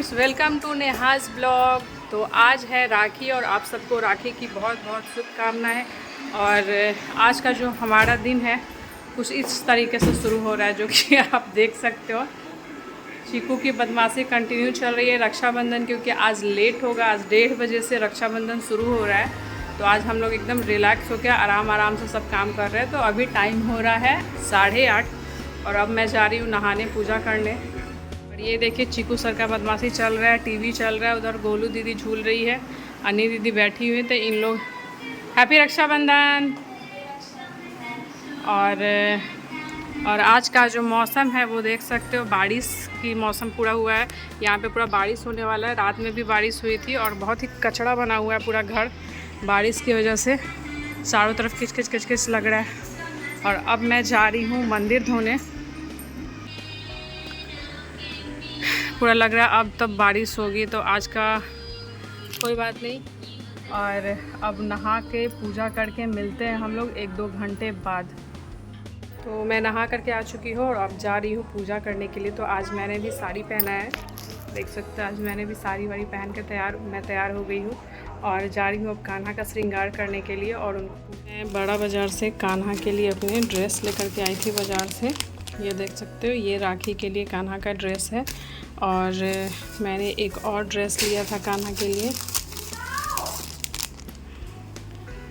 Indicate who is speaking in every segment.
Speaker 1: Friends, welcome to Neha's blog. तो आज है राखी और आप सबको राखी की बहुत बहुत शुभकामनाएं। और आज का जो हमारा दिन है कुछ इस तरीके से शुरू हो रहा है, जो कि आप देख सकते हो। चीकू की बदमाशी कंटिन्यू चल रही है रक्षाबंधन, क्योंकि आज लेट होगा। आज 1:30 बजे से रक्षाबंधन शुरू हो रहा है, तो आज हम लोग एकदम रिलैक्स होकर आराम से सब काम कर रहे हैं। तो अभी टाइम हो रहा है 8:30 और अब मैं जा रही हूँ नहाने, पूजा करने। और ये देखिए चीकू सर का बदमाशी चल रहा है, टीवी चल रहा है, उधर गोलू दीदी झूल रही है, अन्नी दीदी बैठी हुई। तो इन लोग हैप्पी रक्षाबंधन। और आज का जो मौसम है वो देख सकते हो, बारिश की मौसम पूरा हुआ है। यहाँ पे पूरा बारिश होने वाला है। रात में भी बारिश हुई थी और बहुत ही कचड़ा बना हुआ है पूरा घर, बारिश की वजह से चारों तरफ किच किच लग रहा है। और अब मैं जा रही हूँ मंदिर धोने। पूरा लग रहा है अब तब बारिश होगी, तो आज का कोई बात नहीं। और अब नहा के पूजा करके मिलते हैं हम लोग 1-2 घंटे बाद। तो मैं नहा करके आ चुकी हूँ और अब जा रही हूँ पूजा करने के लिए। तो आज मैंने भी साड़ी पहना है, देख सकते हो। आज मैंने भी साड़ी वाड़ी पहन के मैं तैयार हो गई हूँ और जा रही हूँ अब कान्हा का श्रृंगार करने के लिए। और मैं बड़ा बाज़ार से कान्हा के लिए अपने ड्रेस लेकर के आई थी बाज़ार से। ये देख सकते हो, ये राखी के लिए कान्हा का ड्रेस है। और मैंने एक और ड्रेस लिया था कान्हा के लिए।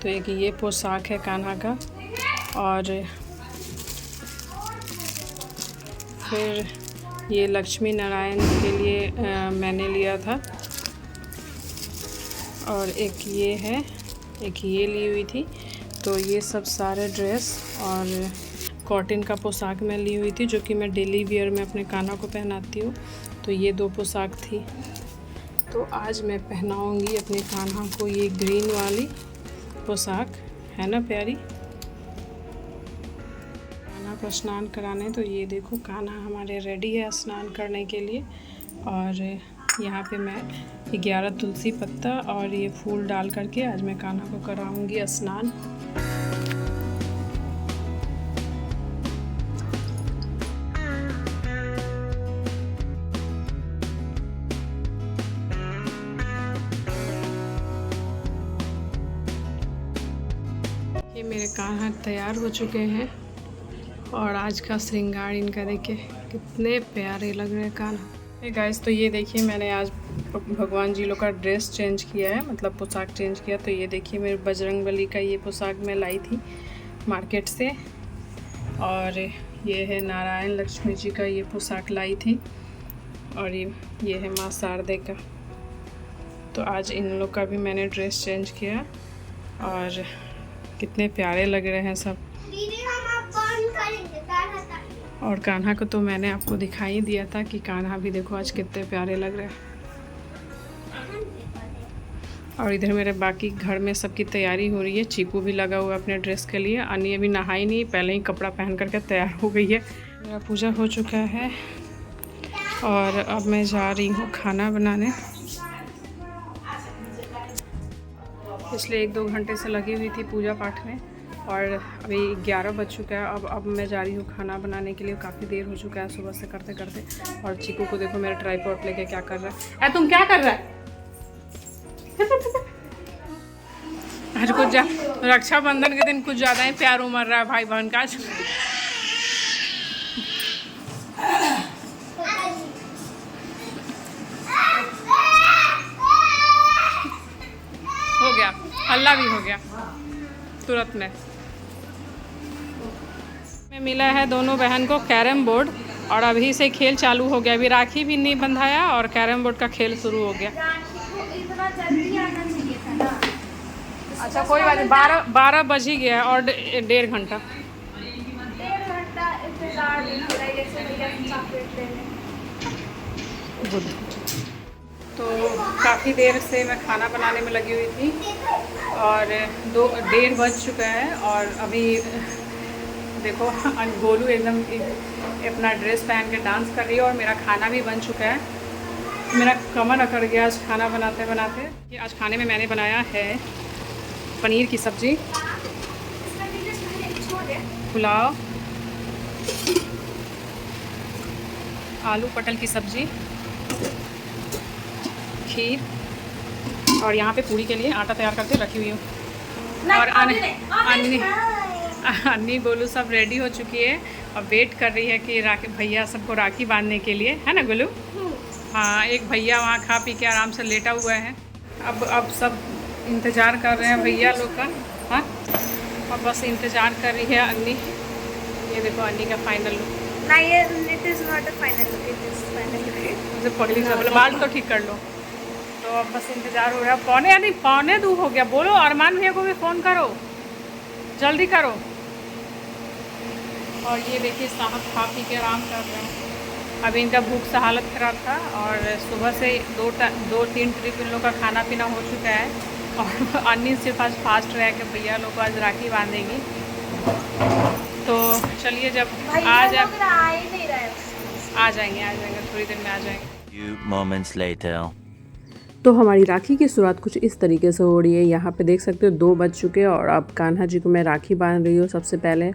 Speaker 1: तो एक ये पोशाक है कान्हा का। और फिर ये लक्ष्मी नारायण के लिए मैंने लिया था। और एक ये है, एक ये ली हुई थी। तो ये सब सारे ड्रेस और कॉटन का पोशाक मैं ली हुई थी, जो कि मैं डेली वियर में अपने कान्हा को पहनाती हूँ। तो ये 2 पोशाक थी। तो आज मैं पहनाऊँगी अपने कान्हा को ये ग्रीन वाली पोशाक, है ना प्यारी। कान्हा को स्नान कराने, तो ये देखो कान्हा हमारे रेडी है स्नान करने के लिए। और यहाँ पे मैं 11 तुलसी पत्ता और ये फूल डाल करके आज मैं कान्हा को कराऊंगी स्नान। ये मेरे कान्हा तैयार हो चुके हैं और आज का श्रृंगार इनका देखिए कितने प्यारे लग रहे हैं कान्हा। गाइस, तो ये देखिए मैंने आज भगवान जी लोग का ड्रेस चेंज किया है, मतलब पोशाक चेंज किया। तो ये देखिए मेरे बजरंगबली का ये पोशाक मैं लाई थी मार्केट से। और ये है नारायण लक्ष्मी जी का ये पोशाक लाई थी। और ये है माँ शारदे का। तो आज इन लोग का भी मैंने ड्रेस चेंज किया और कितने प्यारे लग रहे हैं सब। और कान्हा को तो मैंने आपको दिखाई दिया था कि कान्हा भी देखो आज कितने प्यारे लग रहे हैं। और इधर मेरे बाकी घर में सबकी तैयारी हो रही है। चीकू भी लगा हुआ है अपने ड्रेस के लिए। अन्नी अभी नहाई नहीं, पहले ही कपड़ा पहन करके तैयार हो गई है। मेरा पूजा हो चुका है और अब मैं जा रही हूँ खाना बनाने। पिछले 1-2 घंटे से लगी हुई थी पूजा पाठ में और अभी 11 बज चुका है। अब मैं जा रही हूँ खाना बनाने के लिए। काफ़ी देर हो चुका है सुबह से करते करते। और चीकू को देखो मेरा ट्राइपॉड लेके क्या कर रहा है। तुम क्या कर रहा है? आज कुछ रक्षाबंधन के दिन कुछ ज़्यादा ही प्यार उमड़ रहा है भाई बहन का। हो गया, हल्ला भी हो गया तुरंत में। मिला है दोनों बहन को कैरम बोर्ड और अभी से खेल चालू हो गया। अभी राखी भी नहीं बंधाया और कैरम बोर्ड का खेल शुरू हो गया। अच्छा कोई बात नहीं, 12 बज ही गया और 1.5 घंटा। तो काफ़ी देर से मैं खाना बनाने में लगी हुई थी और 1:30 बज चुका है। और अभी देखो गोलू एकदम अपना ड्रेस पहन के डांस कर रही है और मेरा खाना भी बन चुका है। मेरा कमर अकड़ गया आज खाना बनाते बनाते। आज खाने में मैंने बनाया है पनीर की सब्ज़ी, पुलाव, आलू पटल की सब्ज़ी खीर और यहाँ पे पूरी के लिए आटा तैयार करके रखी हुई हूँ। और अन्नी गोलू सब रेडी हो चुकी है और वेट कर रही है कि राखी भैया सबको राखी बांधने के लिए, है ना गोलू? हाँ, एक भैया वहाँ खा पी के आराम से लेटा हुआ है। अब सब इंतज़ार कर रहे हैं भैया लोग का। हाँ, और बस इंतज़ार कर रही है अन्नी। ये देखो अन्नी का फाइनल लुक।
Speaker 2: ना, ये it is not a final look, it is final look.
Speaker 1: मुझे पगली से बोले बाल तो ठीक कर लो। तो अब बस इंतज़ार हो रहा है। पौने 2 हो गया। बोलो अरमान भैया को भी फ़ोन करो, जल्दी करो। और ये देखिए साहब खा पी के आराम कर रहे हैं। अभी इनका भूख से हालत ख़राब था और सुबह से 2-3 ट्रिप इन लोग का खाना पीना हो चुका है। और अन्नी सिर्फ आज फास्ट रह के भैया लोग को आज राखी बांधेगी। तो चलिए जब आ जाएंगे थोड़ी देर में आ जाएंगे।
Speaker 3: Few moments later.
Speaker 4: तो हमारी राखी की शुरुआत कुछ इस तरीके से हो रही है। यहाँ पे देख सकते हो 2 बज चुके हैं और अब कान्हा जी को मैं राखी बांध रही हूँ सबसे पहले,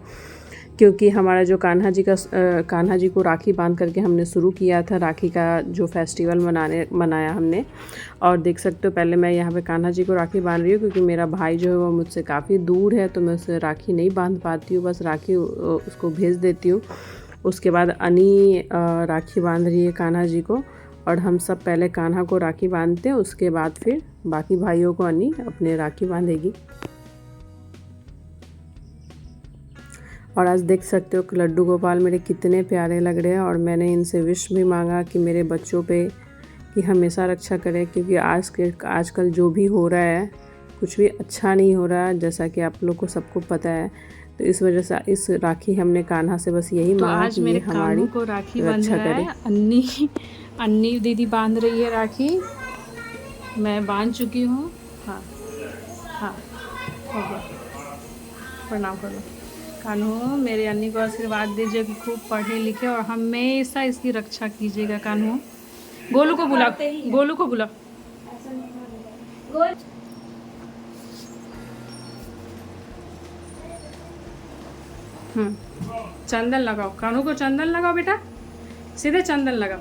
Speaker 4: क्योंकि हमारा जो कान्हा जी को राखी बांध करके हमने शुरू किया था राखी का जो फेस्टिवल मनाया हमने। और देख सकते हो पहले मैं यहाँ पे कान्हा जी को राखी बांध रही हूँ, क्योंकि मेरा भाई जो है वो मुझसे काफ़ी दूर है, तो मैं उसे राखी नहीं बांध पाती हूँ, बस राखी उसको भेज देती हूँ। उसके बाद अन्नी राखी बांध रही है कान्हा जी को, और हम सब पहले कान्हा को राखी बांधते हैं, उसके बाद फिर बाकी भाइयों को अन्नी अपने राखी बांधेगी। और आज देख सकते हो कि लड्डू गोपाल मेरे कितने प्यारे लग रहे हैं। और मैंने इनसे विश भी मांगा कि मेरे बच्चों पे कि हमेशा रक्षा करें, क्योंकि आजकल जो भी हो रहा है कुछ भी अच्छा नहीं हो रहा है, जैसा कि आप लोग को सबको पता है। तो इस वजह से इस राखी हमने कान्हा से बस यही मांगा कि ये हमारी
Speaker 1: को राखी
Speaker 4: रक्षा करे।
Speaker 1: अन्नी दीदी बांध रही है राखी, मैं बांध चुकी हूँ। हाँ हाँ, हो गया। प्रणाम कर लो। कान्हू, मेरे अन्नी को आशीर्वाद दीजिए कि खूब पढ़े लिखे और हमेशा इसकी रक्षा कीजिएगा। कान्हू, गोलू को बुला, गोलू को बुला। चंदन लगाओ, कान्हू को चंदन लगाओ बेटा, सीधे चंदन लगाओ।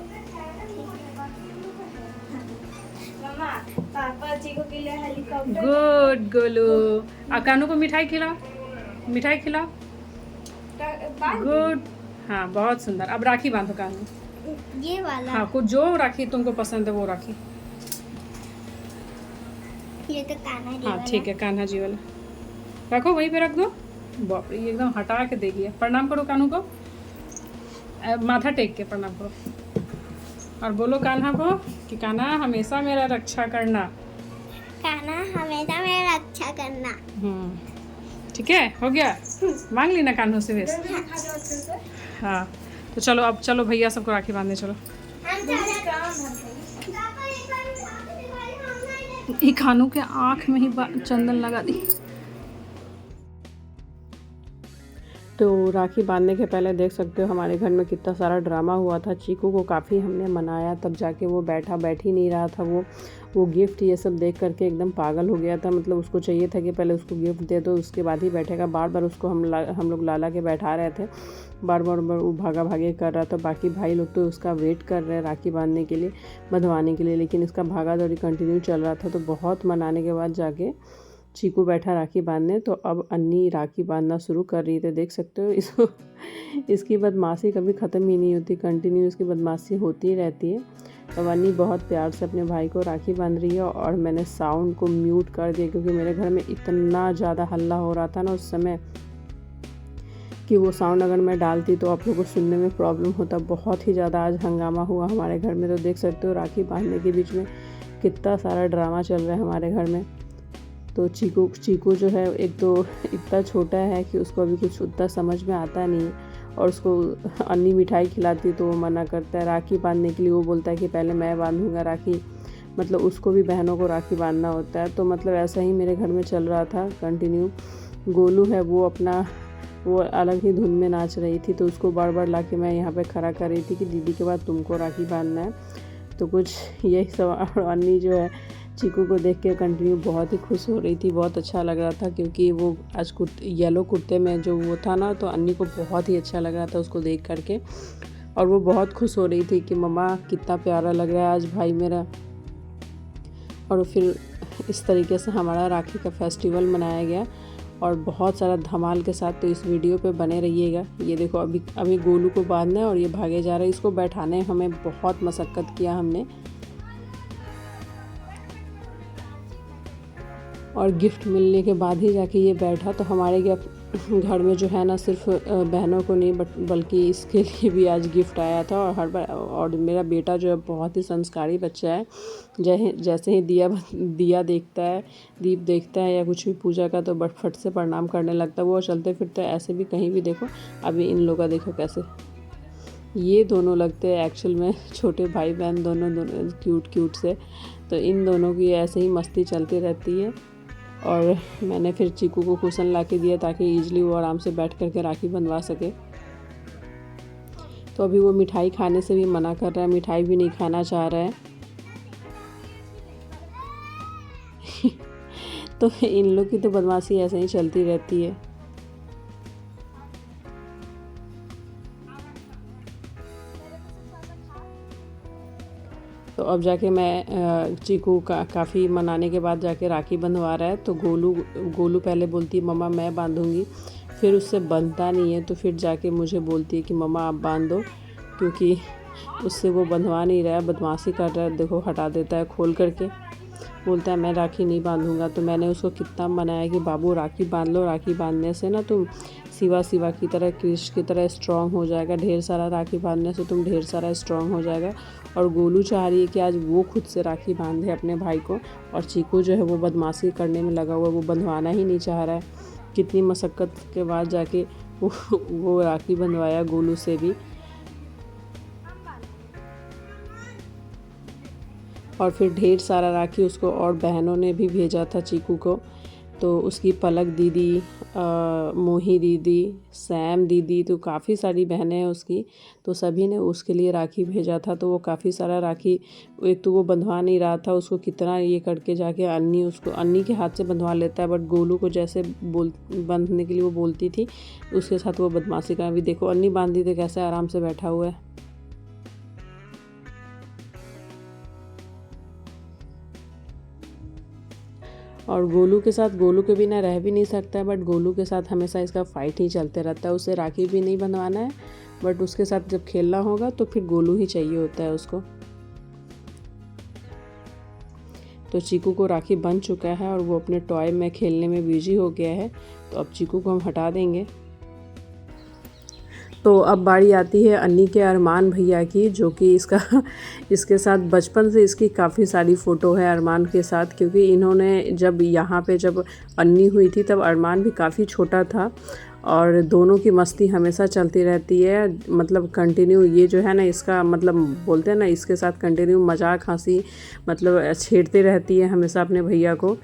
Speaker 2: पापा जी को के लिए हेलीकॉप्टर।
Speaker 1: गुड गोलू। कान्हू को मिठाई खिलाओ, मिठाई खिलाओ। गुड, हाँ बहुत सुंदर। अब राखी बांधो कान्हू,
Speaker 2: ये वाला।
Speaker 1: हाँ, कुछ जो राखी तुमको पसंद है वो राखी।
Speaker 2: ये तो कान्हा जी।
Speaker 1: हाँ ठीक है, कान्हा जी वाला रखो, वहीं पे रख दो। बाप रे, ये एकदम हटा के देगी। प्रणाम करो कान्हू को, माथा टेक के प्रणाम करो और बोलो कान्हा को कि कान्हा हमेशा मेरा रक्षा करना।
Speaker 2: कान्हा हमेशा मेरा रक्षा करना।
Speaker 1: ठीक है, हो गया। मांग ली ना कान्हू से वेश। हाँ, तो चलो अब चलो भैया सबको राखी बांधने चलो। ये कान्हू के आँख में ही चंदन लगा दी।
Speaker 4: तो राखी बांधने के पहले देख सकते हो हमारे घर में कितना सारा ड्रामा हुआ था। चीकू को काफ़ी हमने मनाया, तब जाके वो बैठ ही नहीं रहा था। वो गिफ्ट ये सब देख करके एकदम पागल हो गया था। मतलब उसको चाहिए था कि पहले उसको गिफ्ट दे दो, उसके बाद ही बैठेगा। बार बार उसको हम लोग ला के बैठा रहे थे, बार बार वो भागा भागे कर रहा था। बाकी भाई लोग तो उसका वेट कर रहे हैं राखी बांधने के लिए, बंधवाने के लिए, लेकिन इसका भागा दौड़ी कंटिन्यू चल रहा था। तो बहुत मनाने के बाद जाके चीकू बैठा राखी बांधने। तो अब अन्नी राखी बांधना शुरू कर रही थी। देख सकते हो इसकी बदमाशी कभी ख़त्म ही नहीं होती, कंटिन्यू इसकी बदमाशी होती ही रहती है। तो अन्नी बहुत प्यार से अपने भाई को राखी बांध रही है। और मैंने साउंड को म्यूट कर दिया, क्योंकि मेरे घर में इतना ज़्यादा हल्ला हो रहा था ना उस समय, कि वो साउंड अगर मैं डालती तो आप लोगों को सुनने में प्रॉब्लम होता। बहुत ही ज़्यादा आज हंगामा हुआ हमारे घर में। तो देख सकते हो राखी बांधने के बीच में कितना सारा ड्रामा चल रहा है हमारे घर में। तो चीकू जो है, एक तो इतना छोटा है कि उसको अभी कुछ उतना समझ में आता नहीं, और उसको अन्नी मिठाई खिलाती तो वो मना करता है। राखी बांधने के लिए वो बोलता है कि पहले मैं बांधूंगा राखी, मतलब उसको भी बहनों को राखी बांधना होता है। तो मतलब ऐसा ही मेरे घर में चल रहा था कंटिन्यू। गोलू है वो अलग ही धुन में नाच रही थी, तो उसको बार बार ला के मैं यहाँ पे खड़ा कर रही थी कि दीदी के बाद तुमको राखी बांधना है। तो कुछ यही सब। और अन्नी जो है चीकू को देख के कंटिन्यू बहुत ही खुश हो रही थी, बहुत अच्छा लग रहा था, क्योंकि वो आज येलो कुर्ते में जो वो था ना, तो अन्नी को बहुत ही अच्छा लग रहा था उसको देख करके। और वो बहुत खुश हो रही थी कि मम्मा कितना प्यारा लग रहा है आज भाई मेरा। और फिर इस तरीके से हमारा राखी का फेस्टिवल मनाया गया और बहुत सारा धमाल के साथ। तो इस वीडियो पे बने रहिएगा। ये देखो अभी गोलू को बांधना है और ये भागे जा रहा है। इसको बैठाने हमें बहुत मशक्क़त किया हमने, और गिफ्ट मिलने के बाद ही जाके ये बैठा। तो हमारे घर में जो है ना, सिर्फ बहनों को नहीं बल्कि इसके लिए भी आज गिफ्ट आया था। और हर बार, और मेरा बेटा जो है बहुत ही संस्कारी बच्चा है। जैसे ही दिया देखता है, दीप देखता है या कुछ भी पूजा का, तो फट से प्रणाम करने लगता है वो। चलते फिरते ऐसे भी कहीं भी देखो। अभी इन लोगों का देखो कैसे, ये दोनों लगते हैं एक्चुअल में छोटे भाई बहन दोनों क्यूट से। तो इन दोनों की ऐसे ही मस्ती चलती रहती है। और मैंने फिर चीकू को कुशन ला के दिया ताकि ईजिली वो आराम से बैठ करके राखी बंधवा सके। तो अभी वो मिठाई खाने से भी मना कर रहा है, मिठाई भी नहीं खाना चाह रहा है। तो इन लोग की तो बदमाशी ऐसे ही चलती रहती है। तो अब जाके मैं चीकू काफ़ी मनाने के बाद जाके राखी बंधवा रहा है। तो गोलू पहले बोलती है मम्मा मैं बांधूंगी, फिर उससे बंधता नहीं है। तो फिर जाके मुझे बोलती है कि मम्मा आप बांध दो, क्योंकि उससे वो बंधवा नहीं रहा है, बदमाशी कर रहा है। देखो हटा देता है खोल करके, बोलता है मैं राखी नहीं बांधूंगा। तो मैंने उसको कितना मनाया कि बाबू राखी बांध लो, राखी बांधने से ना तुम शिवा की तरह, कृष्ण की तरह स्ट्रांग हो जाएगा। ढेर सारा राखी बांधने से तुम ढेर सारा स्ट्रांग हो जाएगा। और गोलू चाह रही है कि आज वो खुद से राखी बांधे अपने भाई को, और चीकू जो है वो बदमाशी करने में लगा हुआ, वो बंधवाना ही नहीं चाह रहा है। कितनी मशक्क़त के बाद जाके वो राखी बंधवाया गोलू से भी। और फिर ढेर सारा राखी उसको और बहनों ने भी भेजा था चीकू को। तो उसकी पलक दीदी, मोही दीदी, सैम दीदी, तो काफ़ी सारी बहनें हैं उसकी। तो सभी ने उसके लिए राखी भेजा था। तो वो काफ़ी सारा राखी, एक तो वो बंधवा नहीं रहा था, उसको कितना ये करके जाके अन्नी के हाथ से बंधवा लेता है। बट गोलू को जैसे बांधने के लिए वो बोलती थी, उसके साथ वो बदमाशी का। भी देखो अन्नी बांधी थी कैसे आराम से बैठा हुआ है। और गोलू के बिना रह भी नहीं सकता है। बट गोलू के साथ हमेशा इसका फ़ाइट ही चलते रहता है। उसे राखी भी नहीं बंधवाना है, बट उसके साथ जब खेलना होगा तो फिर गोलू ही चाहिए होता है उसको। तो चीकू को राखी बन चुका है और वो अपने टॉय में खेलने में बिजी हो गया है। तो अब चीकू को हम हटा देंगे। तो अब बारी आती है अन्नी के अरमान भैया की, जो कि इसके साथ बचपन से इसकी काफ़ी सारी फ़ोटो है अरमान के साथ। क्योंकि इन्होंने जब यहाँ पे जब अन्नी हुई थी तब अरमान भी काफ़ी छोटा था, और दोनों की मस्ती हमेशा चलती रहती है। मतलब कंटिन्यू ये जो है ना, इसका मतलब बोलते हैं ना, इसके साथ कंटिन्यू मजाक हंसी मतलब छेड़ते रहती है हमेशा अपने भैया को।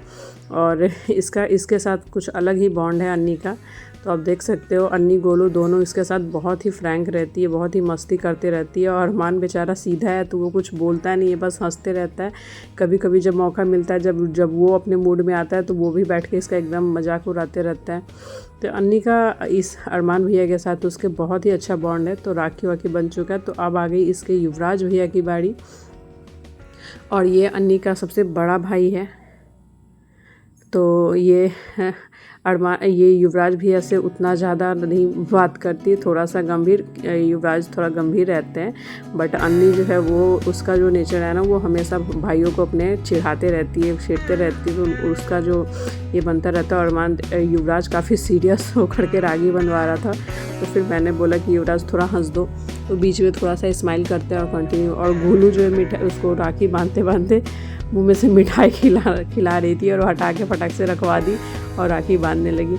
Speaker 4: और इसके साथ कुछ अलग ही बॉन्ड है अन्नी का। तो आप देख सकते हो अन्नी गोलू दोनों इसके साथ बहुत ही फ्रैंक रहती है, बहुत ही मस्ती करते रहती है। और अरमान बेचारा सीधा है तो वो कुछ बोलता नहीं है, बस हंसते रहता है। कभी कभी जब मौका मिलता है, जब वो अपने मूड में आता है, तो वो भी बैठ के इसका एकदम मजाक उड़ाते रहता है। तो अन्नी का इस अरमान भैया के साथ उसके बहुत ही अच्छा बॉन्ड है। तो राखी वाखी बन चुका है। तो अब आ गई इसके युवराज भैया की बारी, और ये अन्नी का सबसे बड़ा भाई है। तो ये युवराज भैया से उतना ज़्यादा नहीं बात करती, थोड़ा सा गंभीर, युवराज थोड़ा गंभीर रहते हैं। बट अन्नी जो है वो, उसका जो नेचर है ना, वो हमेशा भाइयों को अपने चिढ़ाते रहती है, छेड़ते रहती है। तो उसका जो ये बनता रहता है। युवराज काफ़ी सीरियस होकर के राखी बनवा रहा था। तो फिर मैंने बोला कि युवराज थोड़ा हंस दो, तो बीच में थोड़ा सा स्माइल करते हैं और कंटिन्यू। और गोलू जो है मिठाई, उसको राखी बांधते मुँह में से मिठाई खिला रही थी, और वो हटा के फटाक से रखवा दी और राखी बांधने लगी।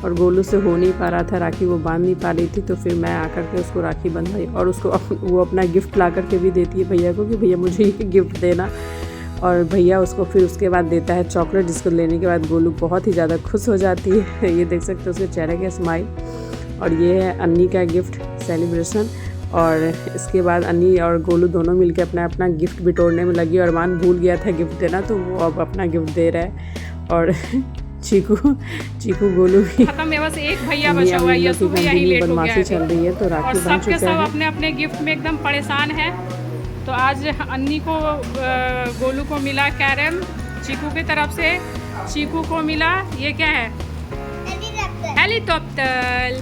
Speaker 4: और गोलू से हो नहीं पा रहा था राखी, वो बांध नहीं पा रही थी। तो फिर मैं आकर के उसको राखी बंधवाई, और उसको वो अपना गिफ्ट ला करके भी देती है भैया को कि भैया मुझे ये गिफ्ट देना। और भैया उसको फिर उसके बाद देता है चॉकलेट, जिसको लेने के बाद गोलू बहुत ही ज़्यादा खुश हो जाती है। ये देख सकते हो उसके चेहरे के स्माइल। और ये है अन्नी का गिफ्ट सेलिब्रेशन। और इसके बाद अन्नी और गोलू दोनों मिलकर अपना अपना गिफ्ट बिटोरने में लगी। और अरमान भूल गया था गिफ्ट देना, तो वो अब अपना गिफ्ट दे रहा है। और चीकू गोलू भी
Speaker 1: खत्म है, बस एक भैया बचा हुआ है, यही लेट हो गया है।
Speaker 4: चल रही है। तो राखी बन चुका है।
Speaker 1: सब अपने अपने गिफ्ट में एकदम परेशान है। तो आज अन्नी को गोलू को मिला कैरम चीकू की तरफ से। चीकू को मिला ये क्या है, हेलीकॉप्टर।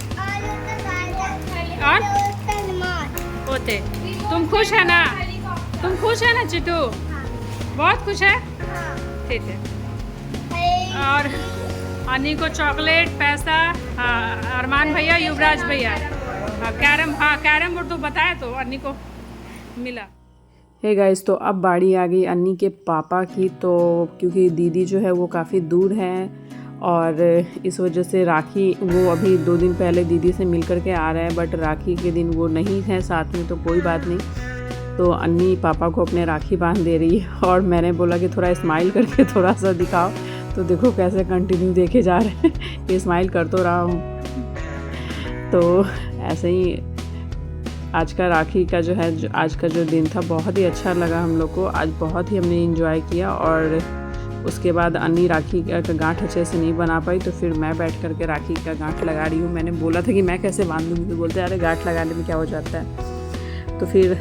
Speaker 1: और होते तुम खुश है ना, तुम खुश है ना चिट्टू, बहुत खुश है, ठीक है। और अन्नी को चॉकलेट, पैसा, हाँ अरमान भैया, युवराज भैया, कैरम, हाँ कैरम बोर्ड तो बताया तो अन्नी को मिला।
Speaker 4: हे गाइस, तो अब बारी आ गई अन्नी के पापा की। तो क्योंकि दीदी जो है वो काफ़ी दूर है और इस वजह से राखी वो अभी 2 दिन पहले दीदी से मिल कर के आ रहे हैं, बट राखी के दिन वो नहीं है साथ में, तो कोई बात नहीं। तो अन्नी पापा को अपने राखी बांध दे रही है और मैंने बोला कि थोड़ा स्माइल करके थोड़ा सा दिखाओ, तो देखो कैसे कंटिन्यू देखे जा रहे हैं। ये स्माइल कर तो रहा हूँ। तो ऐसे ही आज का राखी का जो है, आज का जो दिन था बहुत ही अच्छा लगा हम लोग को। आज बहुत ही हमने एंजॉय किया। और उसके बाद अन्नी राखी का गांठ अच्छे से नहीं बना पाई, तो फिर मैं बैठ करके राखी का गांठ लगा रही हूँ। मैंने बोला था कि मैं कैसे बांध दूँगी, तो बोलते अरे गांठ लगाने में क्या हो जाता है। तो फिर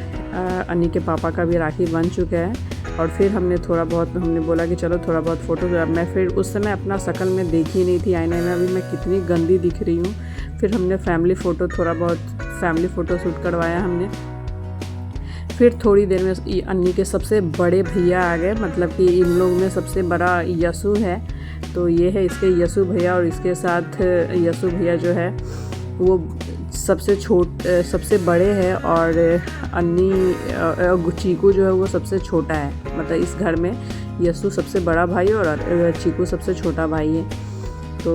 Speaker 4: अन्नी के पापा का भी राखी बन चुका है। और फिर हमने थोड़ा बहुत, हमने बोला कि चलो थोड़ा बहुत फ़ोटो। मैं फिर उस समय अपना शक्ल में देखी नहीं थी आईने में, अभी मैं कितनी गंदी दिख रही हूँ। फिर हमने फैमिली फ़ोटो, थोड़ा बहुत फैमिली फ़ोटो शूट करवाया हमने। फिर थोड़ी देर में अन्नी के सबसे बड़े भैया आ गए, मतलब कि इन लोग में सबसे बड़ा यसु है। तो ये है इसके यसु भैया, और इसके साथ यसु भैया जो है वो सबसे बड़े हैं। और अन्नी चीकू जो है वो सबसे छोटा है, मतलब इस घर में यसु सबसे बड़ा भाई और चीकू सबसे छोटा भाई है। तो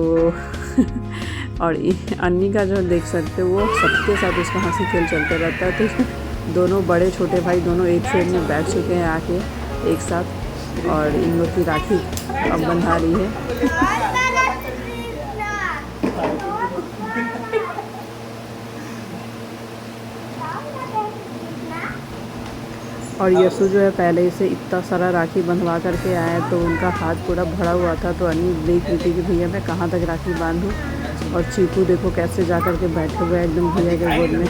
Speaker 4: और अन्नी का जो देख सकते हो वो सबके साथ उसका हंसी खेल चलते रहता है। तो दोनों बड़े छोटे भाई दोनों एक साइड में बैठ चुके हैं आके एक साथ, और इन लोग की राखी अब बंधा रही है। और यसु जो है पहले से इतना सारा राखी बंधवा करके आया है, तो उनका हाथ पूरा भरा हुआ था। तो अन्नी देख रही थी कि भैया मैं कहाँ तक राखी बांधूँ। और चीकू देखो कैसे जा कर के बैठे हुए एकदम भैया के गोद में।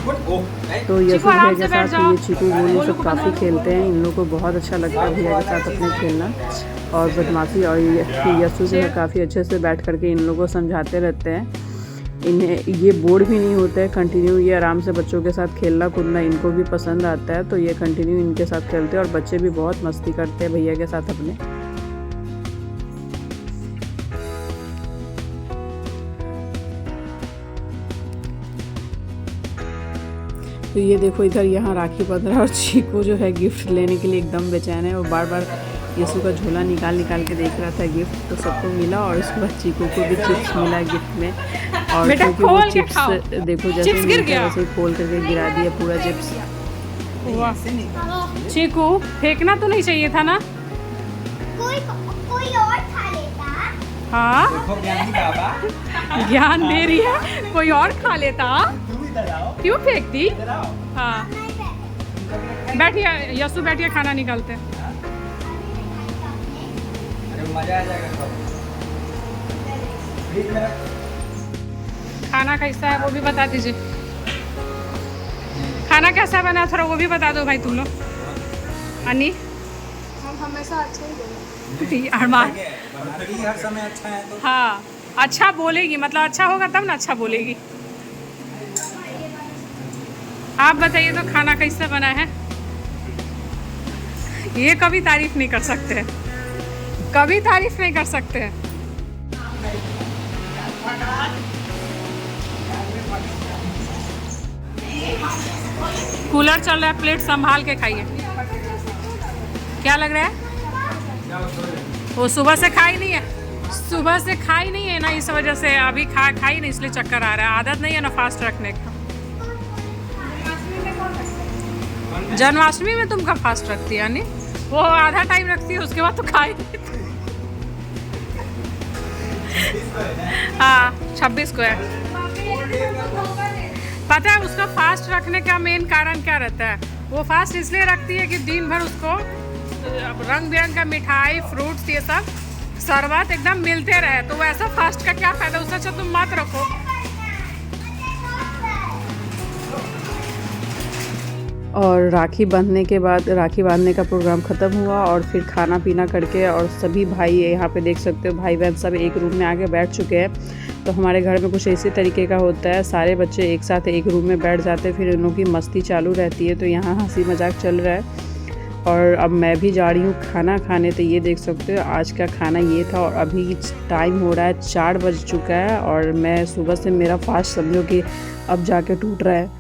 Speaker 4: तो यसु भैया के साथ ये चीकू गोलू सब काफ़ी खेलते हैं, इन लोगों को बहुत अच्छा लगता है भैया के साथ अपने खेलना और बदमाशी। और यसु जो है काफ़ी अच्छे से बैठ करके इन लोगों को समझाते रहते हैं। इन्हें ये बोर भी नहीं होता है, कंटिन्यू ये आराम से बच्चों के साथ खेलना कूदना इनको भी पसंद आता है। तो ये कंटिन्यू इनके साथ खेलते हैं और बच्चे भी बहुत मस्ती करते हैं भैया के साथ अपने। तो ये देखो इधर यहाँ राखी बंध रहा है और चीकू जो है गिफ्ट लेने के लिए एकदम बेचैन है। और बार बार यसु का झोला निकाल के देख रहा था गिफ्ट, तो सबको मिला। और उसके बाद चीकू को भी चिप्स मिला गिफ्ट में। और क्योंकि वो चिप्स देखो जैसे वैसे खोल करके गिरा दिया पूरा चिप्स।
Speaker 1: चीकू फेंकना तो नहीं चाहिए था ना,
Speaker 2: कोई और खा लेता।
Speaker 1: हाँ ज्ञान दे रही है, कोई और खा लेता, क्यों फेंकती। हाँ बैठिए यसु, बैठिए खाना निकालते हैं।
Speaker 3: मजा आ जाएगा।
Speaker 1: खाना कैसा है वो भी बता दीजिए। खाना कैसा बना थोड़ा वो भी बता दो भाई तुम लोग। अन्नी
Speaker 2: हम हमेशा अच्छा ही बोलेंगे।
Speaker 1: अरमान
Speaker 3: हर समय अच्छा है तो
Speaker 1: हाँ अच्छा बोलेगी, मतलब अच्छा होगा तब ना अच्छा बोलेगी। आप बताइए तो खाना कैसा बना है। ये कभी तारीफ नहीं कर सकते, कभी तारीफ नहीं कर सकते। कूलर चल रहा है, प्लेट संभाल के खाइए। क्या लग रहा है वो सुबह से खा ही नहीं है, सुबह से खा ही नहीं है ना, इस वजह से अभी खा ही नहीं, इसलिए चक्कर आ रहा है। आदत नहीं है ना फास्ट रखने का। जन्माष्टमी में तुम कब फास्ट रखती है यानी? वो आधा टाइम रखती है, उसके बाद तो खा ही नहीं। हाँ 26 को है। पता है उसका फास्ट रखने का मेन कारण क्या रहता है? वो फास्ट इसलिए रखती है कि दिन भर उसको रंग बिरंग का मिठाई, फ्रूट्स, ये सब शरबत एकदम मिलते रहे। तो वैसा फास्ट का क्या फायदा, उससे अच्छा तुम मत रखो।
Speaker 4: और राखी बांधने के बाद राखी बांधने का प्रोग्राम ख़त्म हुआ और फिर खाना पीना करके और सभी भाई यहाँ पे देख सकते हो भाई बहन सब एक रूम में आके बैठ चुके हैं। तो हमारे घर में कुछ इसी तरीके का होता है, सारे बच्चे एक साथ एक रूम में बैठ जाते हैं, फिर उन लोगों की मस्ती चालू रहती है। तो यहाँ हंसी मजाक चल रहा है और अब मैं भी जा रही हूँ खाना खाने। तो ये देख सकते हो आज का खाना ये था और अभी टाइम हो रहा है 4 बज चुका है और मैं सुबह से मेरा फास्ट समझो कि अब जाके टूट रहा है।